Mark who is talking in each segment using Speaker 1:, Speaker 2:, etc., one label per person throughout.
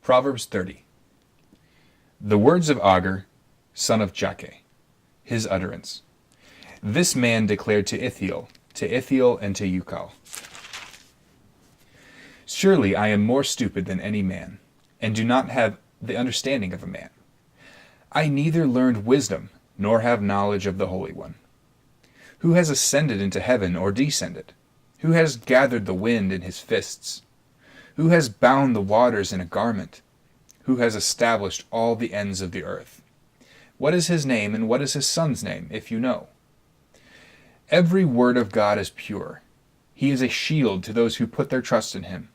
Speaker 1: Proverbs 30. The words of Agur, son of Jakeh, his utterance. This man declared to Ithiel and to Ukal. Surely I am more stupid than any man, and do not have the understanding of a man. I neither learned wisdom, nor have knowledge of the Holy One. Who has ascended into heaven or descended? Who has gathered the wind in his fists? Who has bound the waters in a garment? Who has established all the ends of the earth? What is his name, and what is his son's name, if you know? Every word of God is pure. He is a shield to those who put their trust in him.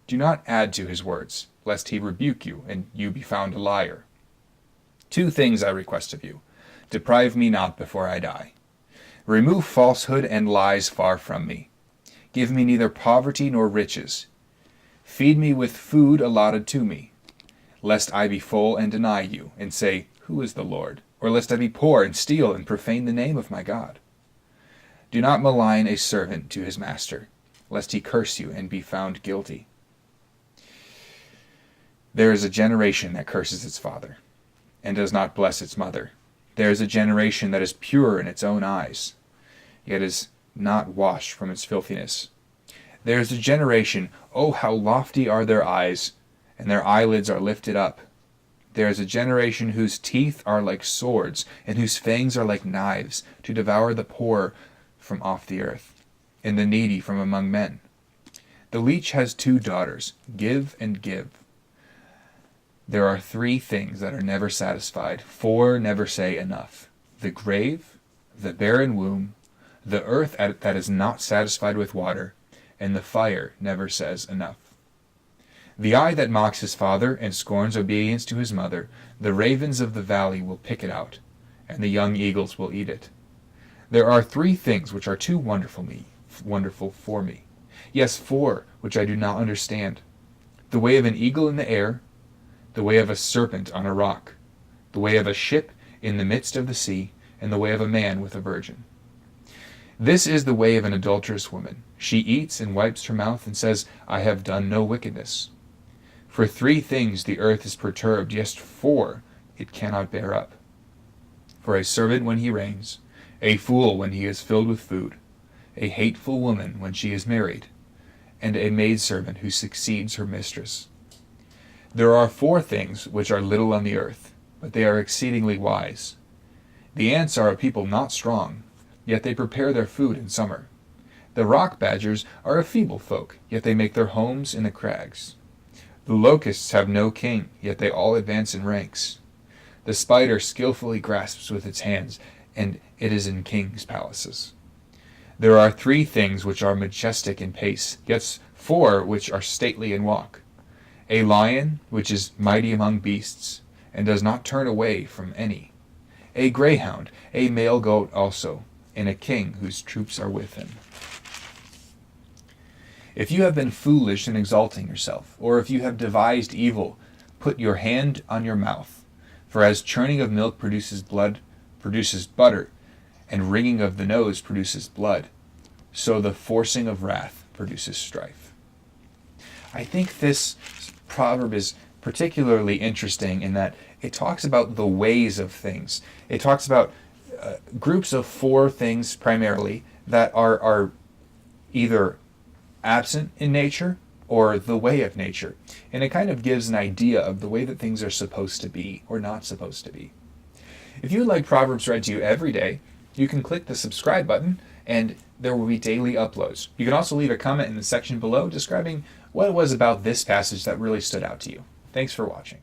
Speaker 1: Do not add to his words, lest he rebuke you, and you be found a liar. 2 things I request of you. Deprive me not before I die. Remove falsehood and lies far from me. Give me neither poverty nor riches. Feed me with food allotted to me, lest I be full and deny you, and say, Who is the Lord? Or lest I be poor and steal and profane the name of my God. Do not malign a servant to his master, lest he curse you and be found guilty. There is a generation that curses its father, and does not bless its mother. There is a generation that is pure in its own eyes, yet is not washed from its filthiness. There is a generation, oh, how lofty are their eyes, and their eyelids are lifted up. There is a generation whose teeth are like swords, and whose fangs are like knives, to devour the poor from off the earth, and the needy from among men. The leech has 2 daughters, give and give. There are 3 things that are never satisfied, 4 never say enough: the grave, the barren womb, the earth that is not satisfied with water, and the fire never says enough. The eye that mocks his father and scorns obedience to his mother, the ravens of the valley will pick it out, and the young eagles will eat it. There are 3 things which are too wonderful for me. Yes, 4 which I do not understand: the way of an eagle in the air, the way of a serpent on a rock, the way of a ship in the midst of the sea, and the way of a man with a virgin. This is the way of an adulterous woman. She eats and wipes her mouth and says, I have done no wickedness. For 3 things the earth is perturbed, yes, 4 it cannot bear up. For a servant when he reigns, a fool when he is filled with food, a hateful woman when she is married, and a maidservant who succeeds her mistress. There are 4 things which are little on the earth, but they are exceedingly wise. The ants are a people not strong, yet they prepare their food in summer. The rock badgers are a feeble folk, yet they make their homes in the crags. The locusts have no king, yet they all advance in ranks. The spider skillfully grasps with its hands, and it is in kings' palaces. There are 3 things which are majestic in pace, yet 4 which are stately in walk: a lion which is mighty among beasts, and does not turn away from any; a greyhound, a male goat also, and a king whose troops are with him. If you have been foolish in exalting yourself, or if you have devised evil, put your hand on your mouth. For as churning of milk produces butter, and wringing of the nose produces blood, so the forcing of wrath produces strife. I think this proverb is particularly interesting in that it talks about the ways of things. It talks about groups of 4 things primarily that are either absent in nature or the way of nature. And it kind of gives an idea of the way that things are supposed to be or not supposed to be. If you would like Proverbs read to you every day, you can click the subscribe button and there will be daily uploads. You can also leave a comment in the section below describing what it was about this passage that really stood out to you. Thanks for watching.